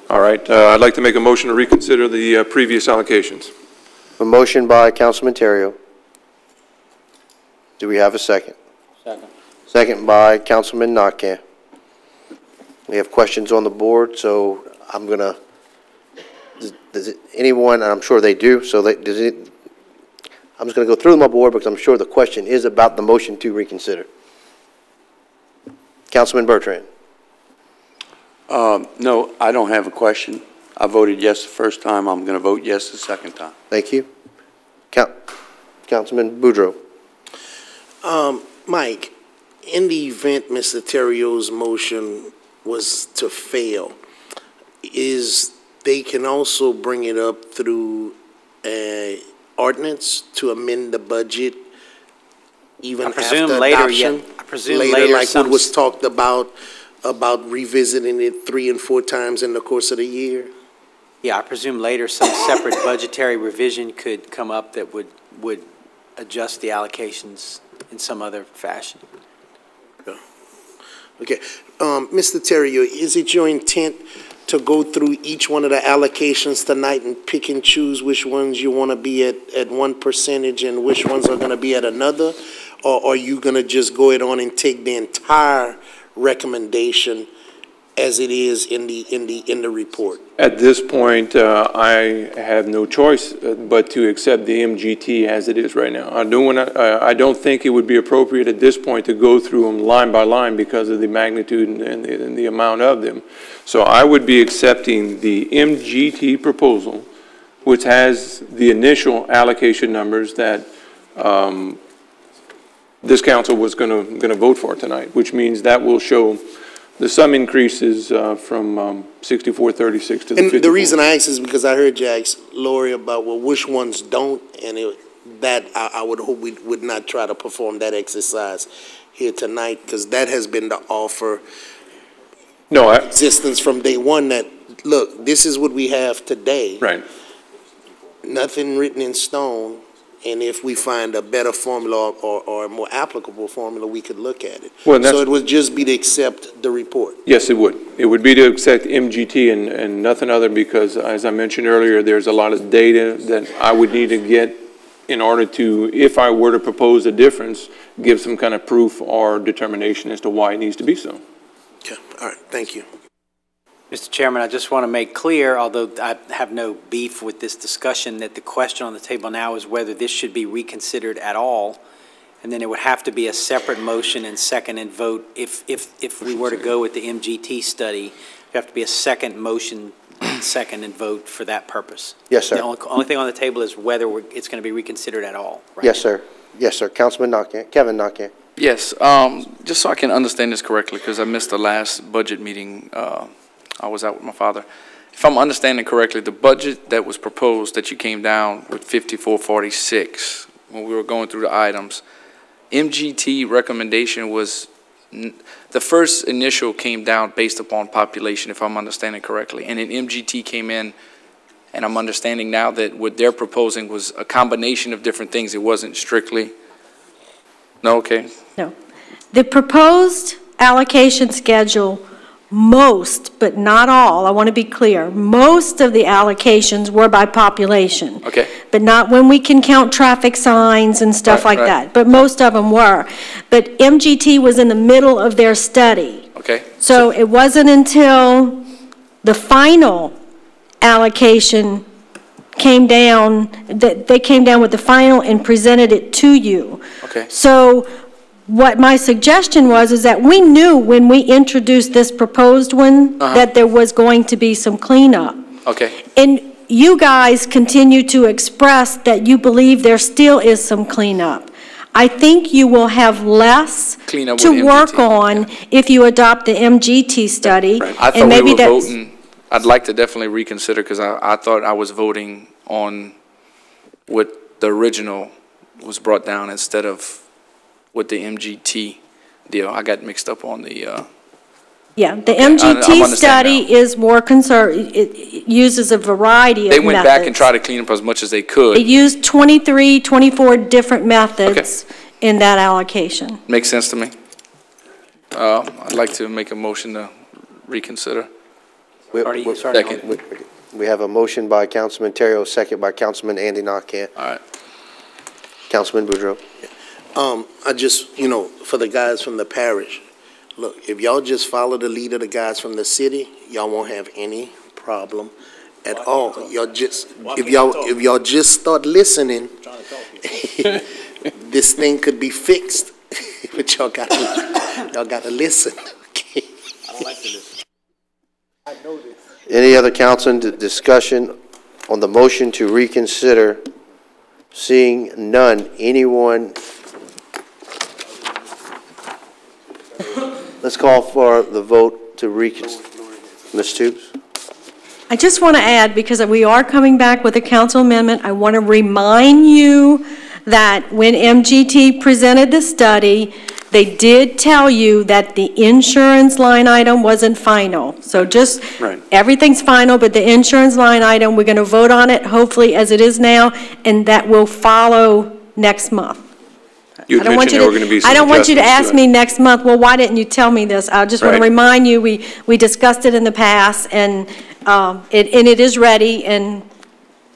All right. I'd like to make a motion to reconsider the previous allocations. A motion by Councilman Terrio. Do we have a second? Second. Second by Councilman Nakane. We have questions on the board, so I'm going to, does anyone, and I'm sure they do, so I'm just going to go through my board because I'm sure the question is about the motion to reconsider. Councilman Bertrand. No, I don't have a question. I voted yes the first time. I'm going to vote yes the second time. Thank you. Councilman Boudreaux. Mike, in the event Mr. Terrio's motion was to fail, they can also bring it up through an ordinance to amend the budget even after adoption? I presume later, like what was talked about revisiting it 3 and 4 times in the course of the year? Yeah, I presume later some separate budgetary revision could come up that would adjust the allocations in some other fashion. Okay. Mr. Terrio, is it your intent to go through each one of the allocations tonight and pick and choose which ones you want to be at one percentage and which ones are going to be at another? Or are you going to just go ahead on and take the entire recommendation as it is in the report? At this point, I have no choice but to accept the MGT as it is right now. I don't think it would be appropriate at this point to go through them line by line because of the magnitude and the amount of them. So I would be accepting the MGT proposal, which has the initial allocation numbers that this council was going to vote for tonight, which means that will show the sum increases from 6436 to the 54. And the reason I ask is because I heard you ask Lori about, well, which ones don't, and I would hope we would not try to perform that exercise here tonight, because that has been the offer existence from day one, that, look, this is what we have today. Right. Nothing written in stone. And if we find a better formula or a more applicable formula, we could look at it. Well, So it would just be to accept the report. Yes, it would. It would be to accept MGT and nothing other, because as I mentioned earlier, there's a lot of data that I would need to get in order to, if I were to propose a difference, give some kind of proof or determination as to why it needs to be so. Okay, all right, thank you. Mr. Chairman, I just want to make clear, although I have no beef with this discussion, that the question on the table now is whether this should be reconsidered at all, and then it would have to be a separate motion and second and vote. If we were to go with the MGT study, it'd have to be a second motion, second and vote for that purpose. Yes, sir. The only thing on the table is whether it's going to be reconsidered at all. Right? Yes, sir. Yes, sir. Councilman Nakane, Kevin Nakane. Yes, just so I can understand this correctly, because I missed the last budget meeting. I was out with my father. If I'm understanding correctly, the budget that was proposed, that you came down with 5446, when we were going through the items, MGT recommendation was, the first initial came down based upon population, if I'm understanding correctly, and then MGT came in, and I'm understanding now that what they're proposing was a combination of different things. It wasn't strictly, no, okay. No. The proposed allocation schedule, most, but not all, I want to be clear, most of the allocations were by population. Okay. But not when we can count traffic signs and stuff like that. But most of them were. But MGT was in the middle of their study. Okay. So it wasn't until the final allocation came down, that they came down with the final and presented it to you. Okay. So what my suggestion was is that we knew when we introduced this proposed one that there was going to be some cleanup. Okay. And you guys continue to express that you believe there still is some cleanup. I think you will have less to work on if you adopt the MGT study. Right. I thought we were voting, I'd like to definitely reconsider, because I thought I was voting on what the original was brought down instead of with the MGT deal. I got mixed up on the, yeah, the MGT study is more concerned, it uses a variety of methods. They went back and tried to clean up as much as they could. They used 23, 24 different methods in that allocation. Makes sense to me. I'd like to make a motion to reconsider. Second. We have a motion by Councilman Terrio, second by Councilman Andy Nakane. All right. Councilman Boudreaux. I just, for the guys from the parish, look, if y'all just follow the lead of the guys from the city, y'all won't have any problem at all. Y'all just, if y'all just start listening, this thing could be fixed. But y'all gotta listen. Okay. I don't like to listen. I know this. Any other council discussion on the motion to reconsider? Seeing none, anyone? Let's call for the vote to reconsider. Ms. Stoops? I just want to add, because we are coming back with a council amendment, I want to remind you that when MGT presented the study, they did tell you that the insurance line item wasn't final. So just, everything's final, but the insurance line item, we're going to vote on it, hopefully as it is now, and that will follow next month. You mentioned there were going to be some I don't want you to ask adjustments me next month, well, why didn't you tell me this? I just want to remind you, we discussed it in the past, and it is ready, and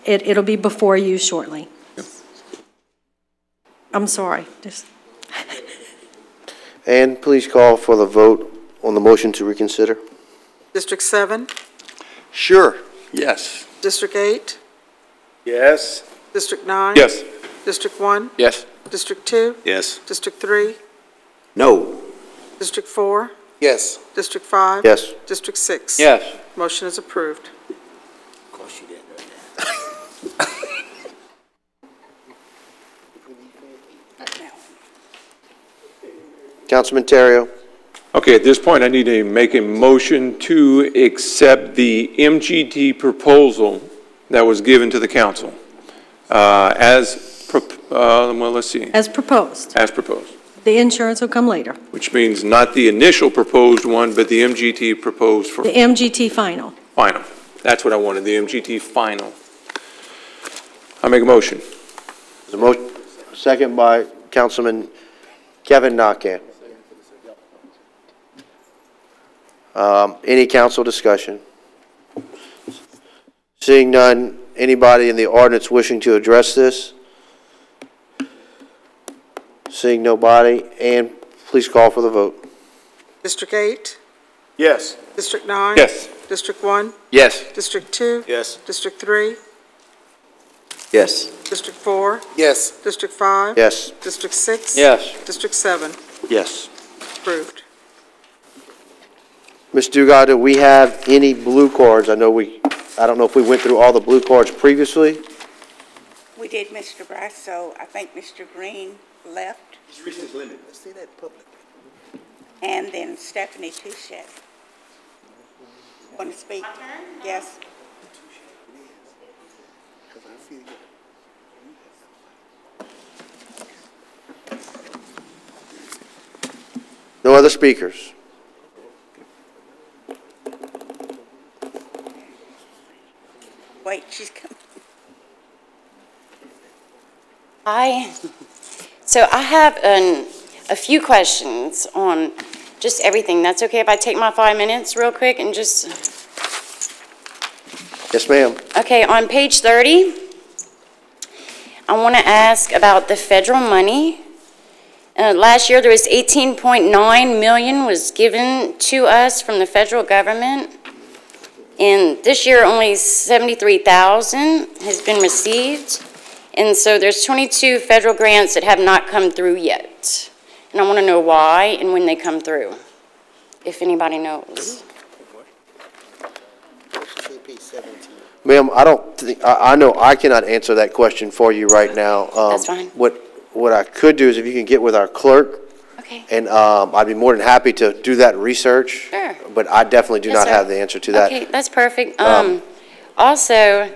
it'll be before you shortly. I'm sorry. And please call for the vote on the motion to reconsider. District 7? Sure, yes. District 8? Yes. District 9? Yes. District 1? Yes. District 2? Yes. District 3? No. District 4? Yes. District 5? Yes. District 6? Yes. Motion is approved. Of course you did. Councilman Terrio. Okay, at this point, I need to make a motion to accept the MGT proposal that was given to the council well, let's see. As proposed. As proposed. The insurance will come later. Which means not the initial proposed one, but the MGT proposed for The MGT final. final. That's what I wanted, the MGT final. I make a motion. The motion, second by Councilman Kevin Nakam. Any council discussion? Seeing none, anybody in the audience wishing to address this? Seeing nobody, and please call for the vote. District 8? Yes. District 9? Yes. District 1? Yes. District 2? Yes. District 3? Yes. District 4? Yes. District 5? Yes. District 6? Yes. District 7? Yes. Approved. Ms. Dugas, do we have any blue cards? I don't know if we went through all the blue cards previously. We did Mr. Brasso. I think Mr. Green left. His recent limit. Let's say that public. And then Stephanie Touchette. Want to speak? Yes. No other speakers? Wait, she's coming. Hi. So I have a few questions on just everything. That's okay if I take my 5 minutes real quick and just... Yes, ma'am. Okay, on page 30, I want to ask about the federal money. Last year there was 18.9 million was given to us from the federal government. And this year only 73,000 has been received. And so there's 22 federal grants that have not come through yet. And I want to know why and when they come through, if anybody knows. Ma'am, I know I cannot answer that question for you right now. That's fine. What I could do is if you can get with our clerk. Okay. And I'd be more than happy to do that research. Sure. But I definitely do Yes, not sir. have the answer to that. Okay, that's perfect. Also,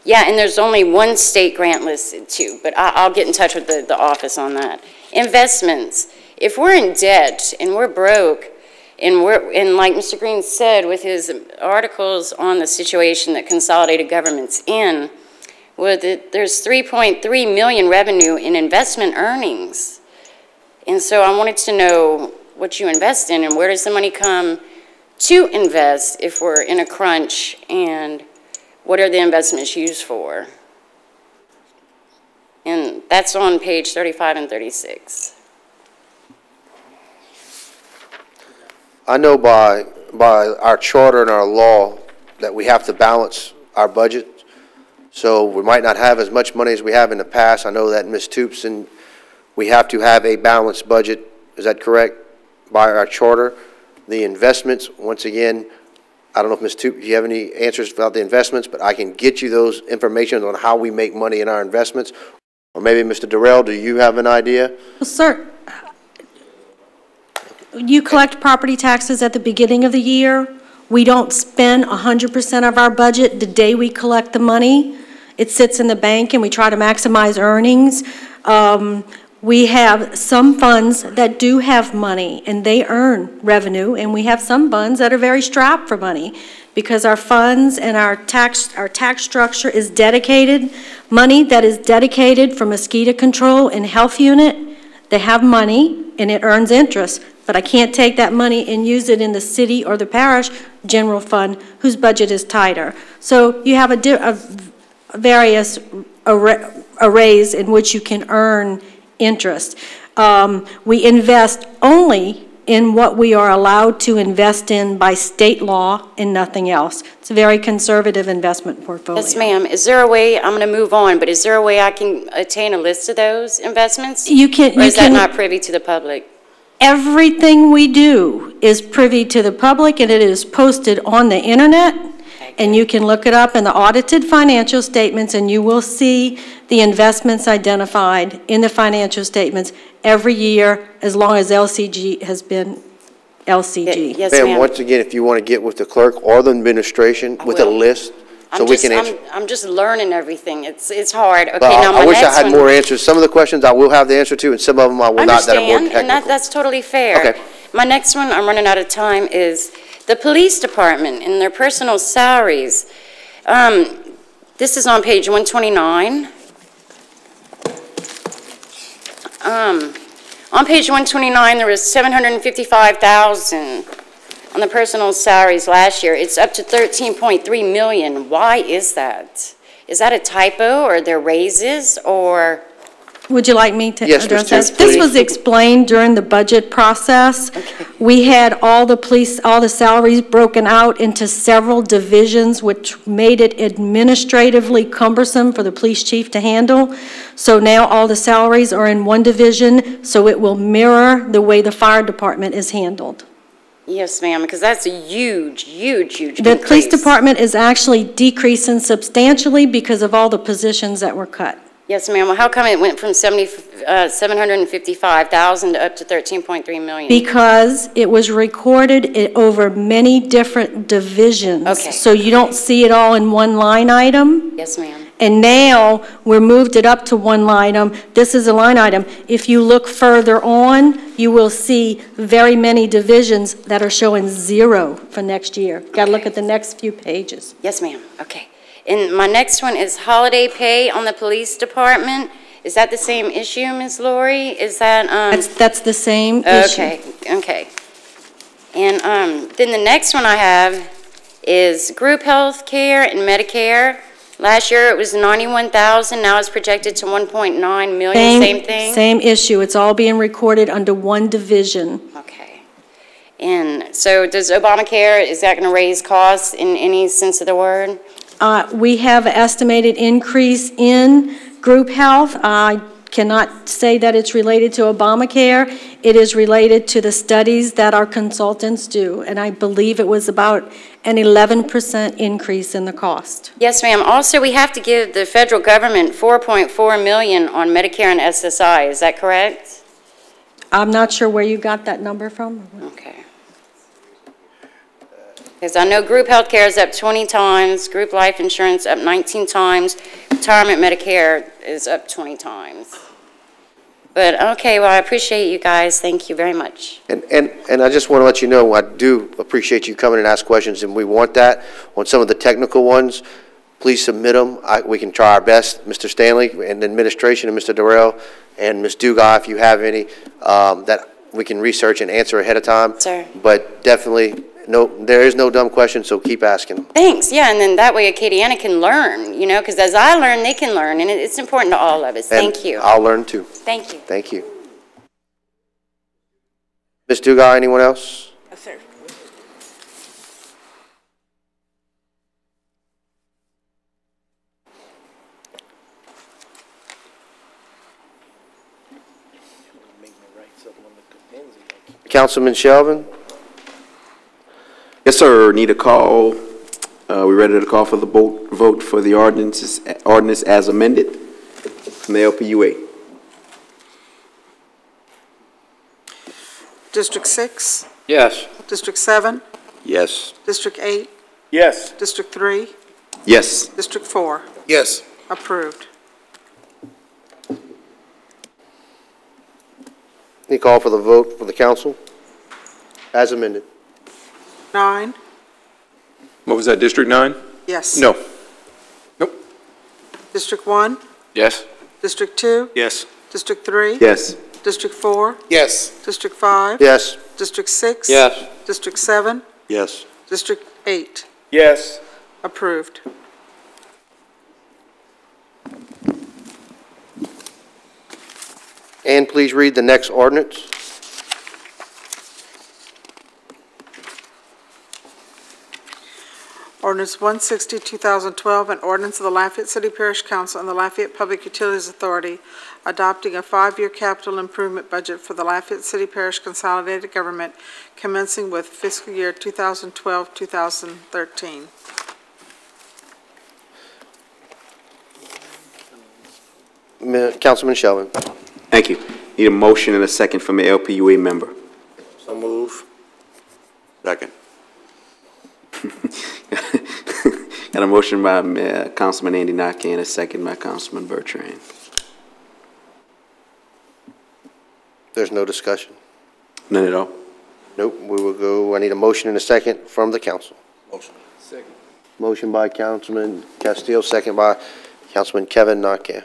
yeah, and there's only one state grant listed too, but I'll get in touch with the office on that. Investments. If we're in debt and we're broke, and like Mr. Green said with his articles on the situation that consolidated government's in, well, there's 3.3 million revenue in investment earnings. And so I wanted to know what you invest in and where does the money come to invest if we're in a crunch, and what are the investments used for? And that's on page 35 and 36. I know by our charter and our law that we have to balance our budget. So we might not have as much money as we have in the past. I know that, Ms. Toopson, we have to have a balanced budget. Is that correct? By our charter. The investments, once again, I don't know if Ms. Toop, do you have any answers about the investments, but I can get you those information on how we make money in our investments. Or maybe Mr. Durel, do you have an idea? Well, sir, you collect property taxes at the beginning of the year. We don't spend 100% of our budget the day we collect the money. It sits in the bank and we try to maximize earnings. We have some funds that do have money and they earn revenue, and we have some funds that are very strapped for money because our funds and our tax structure is dedicated. Money that is dedicated for mosquito control and health unit, they have money and it earns interest. But I can't take that money and use it in the city or the parish general fund whose budget is tighter. So you have various arrays in which you can earn interest. We invest only in what we are allowed to invest in by state law and nothing else. It's a very conservative investment portfolio. Yes, ma'am. Is there a way, I'm going to move on, but is there a way I can attain a list of those investments? You can. Or is that not privy to the public? Everything we do is privy to the public, and it is posted on the internet, and you can look it up in the audited financial statements, and you will see the investments identified in the financial statements every year as long as LCG has been LCG. Yes, ma'am. Once again, if you want to get with the clerk or the administration with a list, so we can answer. I'm just learning everything. It's hard. Okay, Well, now my I wish I next had one. more answers. Some of the questions I will have the answer to, and some of them I will not, that are more technical. And that's totally fair. Okay. My next one, I'm running out of time, is the police department and their personal salaries. This is on page 129. On page 129, there was 755,000 on the personal salaries last year. It's up to 13.3 million. Why is that? Is that a typo, or are there raises, or? Would you like me to Yes, address Ms. that? Tiff, This was please. explained during the budget process. Okay. We had all the salaries broken out into several divisions, which made it administratively cumbersome for the police chief to handle. So now all the salaries are in one division, so it will mirror the way the fire department is handled. Yes, ma'am, because that's a huge, huge, huge The police increase. department is actually decreasing substantially because of all the positions that were cut. Yes, ma'am. Well, how come it went from 755,000 up to 13.3 million? Because it was recorded over many different divisions. Okay. So you don't see it all in one line item. Yes, ma'am. And now we're moved it up to one line item. This is a line item. If you look further on, you will see very many divisions that are showing 0 for next year. Got to look at the next few pages. Yes, ma'am. Okay. And my next one is holiday pay on the police department. Is that the same issue, Ms. Lori? Is that, That's the same issue. Okay, okay. And then the next one I have is group health care and Medicare. Last year it was 91,000, now it's projected to 1.9 million, same thing? Same issue. It's all being recorded under one division. Okay. And so does Obamacare, is that going to raise costs in any sense of the word? We have an estimated increase in group health. I cannot say that it's related to Obamacare. It is related to the studies that our consultants do, and I believe it was about an 11% increase in the cost. Yes, ma'am. Also, we have to give the federal government $4.4 million on Medicare and SSI. Is that correct? I'm not sure where you got that number from. Okay. Because I know group health care is up 20 times, group life insurance up 19 times, retirement Medicare is up 20 times. But, okay, well, I appreciate you guys. Thank you very much. And I just want to let you know, I do appreciate you coming and ask questions, and we want that. On some of the technical ones, please submit them. We can try our best, Mr. Stanley and the administration and Mr. Durel and Ms. Dugai, if you have any, that we can research and answer ahead of time. Sir. But definitely, no, there is no dumb question, so keep asking them. Thanks, yeah, and then that way Acadiana can learn, you know, because as I learn, they can learn, and it's important to all of us. Thank you. I'll learn too. Thank you. Thank you. Ms. Dugai, anyone else? Yes, sir. Councilman Shelvin? Yes, sir. Need a call. We ready to call for the vote for the ordinance as amended from the LPUA. District 6, Yes. District 7, Yes. District 8, Yes. District 3, Yes. District 4. Yes. Approved. Any call for the vote for the council as amended? 9, What was that, District 9? yes. No. Nope. District 1, Yes. District 2, Yes. District 3, Yes. District 4, Yes. District 5, Yes. District 6. Yes. District 7, Yes. District 8. Yes. Approved. And please read the next ordinance. Ordinance 160, 2012, an ordinance of the Lafayette City Parish Council and the Lafayette Public Utilities Authority adopting a 5-year capital improvement budget for the Lafayette City Parish Consolidated Government commencing with fiscal year 2012-2013. Councilman Shelvin. Thank you. Need a motion and a second from the LPUA member. So move. Second. Got a motion by Councilman Andy Naki and a second by Councilman Bertrand. There's no discussion. None at all? Nope, we will go, I need a motion and a second from the council. Motion. Second. Motion by Councilman Castillo, second by Councilman Kevin Nakka.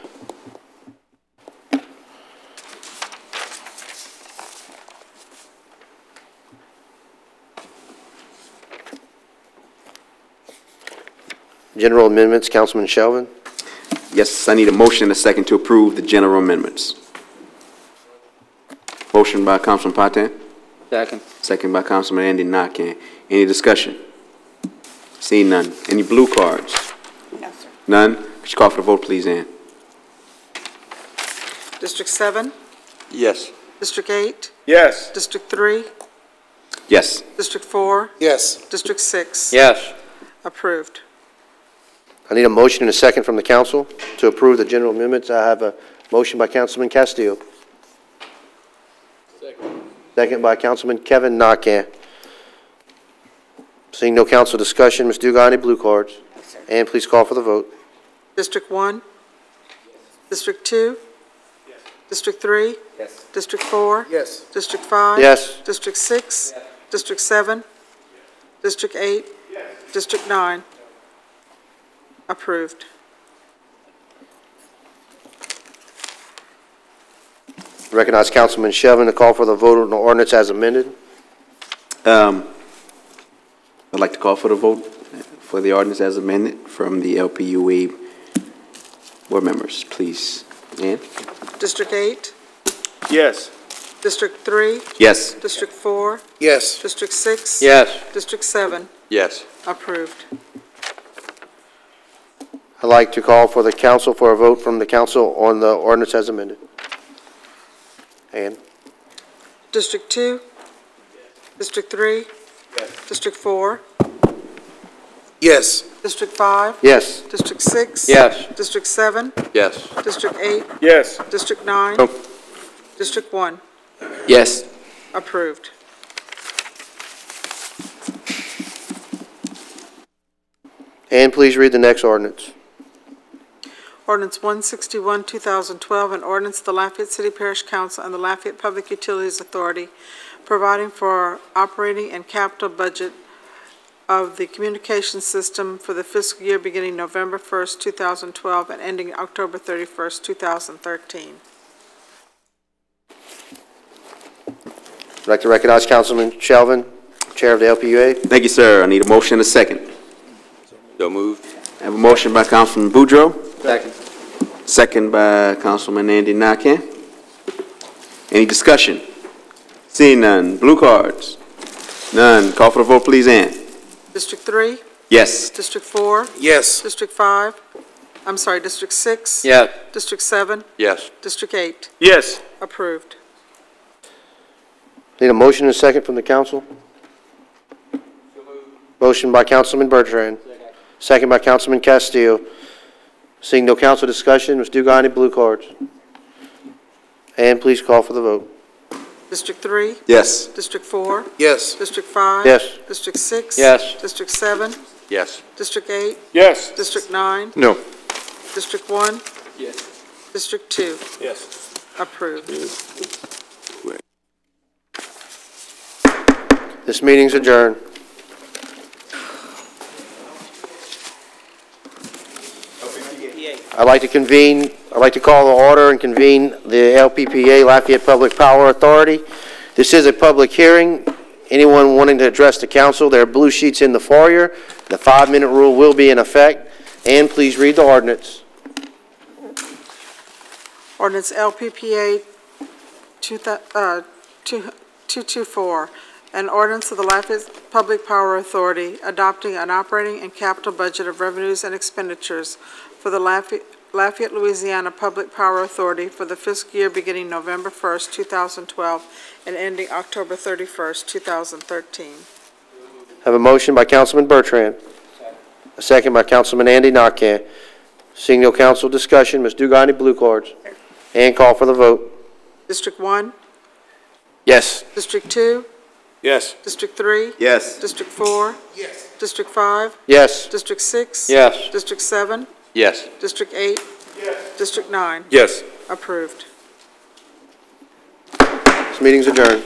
General amendments, Councilman Shelvin. Yes, I need a motion and a second to approve the general amendments. Motion by Councilman Patan. Second. Second by Councilman Andy Nakka. Any discussion? Seeing none. Any blue cards? No, sir. None? Could you call for the vote, please, Ann? District 7, Yes. District 8, Yes. District 3, Yes. District 4, Yes. District 6. Yes. Approved. I need a motion and a second from the council to approve the general amendments. I have a motion by Councilman Castillo. Second by Councilman Kevin Nakka. Seeing no council discussion, Ms. Dugan, any blue cards? Yes, sir. And please call for the vote. District 1, District 2, District 3, District 4, Yes. District 5, Yes. District 6, District 7, District 8, District 9. Approved. Recognize Councilman Shelvin to call for the vote on the ordinance as amended. I'd like to call for the vote for the ordinance as amended from the LPUA board members, please. Ann? District 8, Yes. District 3, Yes. District 4, Yes. District 6. Yes. District 7. Yes. Approved. I'd like to call for the council for a vote from the council on the ordinance as amended. Ann? District 2, District 3, District 4, Yes. District 5, Yes. District 6. Yes. District 7, Yes. District 8, Yes. District 9. No. District 1. Yes. Approved. And please read the next ordinance. Ordinance 161, 2012, an ordinance of the Lafayette City Parish Council and the Lafayette Public Utilities Authority providing for operating and capital budget of the communication system for the fiscal year beginning November 1st, 2012 and ending October 31st, 2013. I'd like to recognize Councilman Shelvin, Chair of the LPUA. Thank you, sir. I need a motion and a second. So moved. I have a motion by Councilman Boudreaux. Second. Second by Councilman Andy Nakka. Any discussion? Seeing none. Blue cards? None. Call for the vote, please, Ann. District 3, Yes. District 4, Yes. District 5, I'm sorry, District 6. Yes. District 7, Yes. District 8. Yes. Approved. Need a motion and a second from the council? Motion by Councilman Bertrand. Second by Councilman Castillo. Seeing no council discussion, Ms. Dugan, any blue cards? And please call for the vote. District 3, Yes. District 4, Yes. District 5. Yes. District 6. Yes. District 7, Yes. District 8, Yes. District 9, No. District 1, Yes. District 2. Yes. Approved. This meeting's adjourned. I'd like to call to order and convene the LPPA, Lafayette Public Power Authority. This is a public hearing. Anyone wanting to address the council, there are blue sheets in the foyer. The 5-minute rule will be in effect. And please read the ordinance. Ordinance LPPA 224, an ordinance of the Lafayette Public Power Authority adopting an operating and capital budget of revenues and expenditures for the Lafayette, Louisiana Public Power Authority for the fiscal year beginning November 1st, 2012 and ending October 31st, 2013. Have a motion by Councilman Bertrand. A second by Councilman Andy Nakka. Seeing no council discussion, Ms. Dugan, blue cards. And call for the vote. District 1, Yes. District 2, Yes. District 3, Yes. District 4, Yes. District 5, Yes. District 6, Yes. District 7, Yes. District 8, District 9. Yes. Approved. This meeting's adjourned.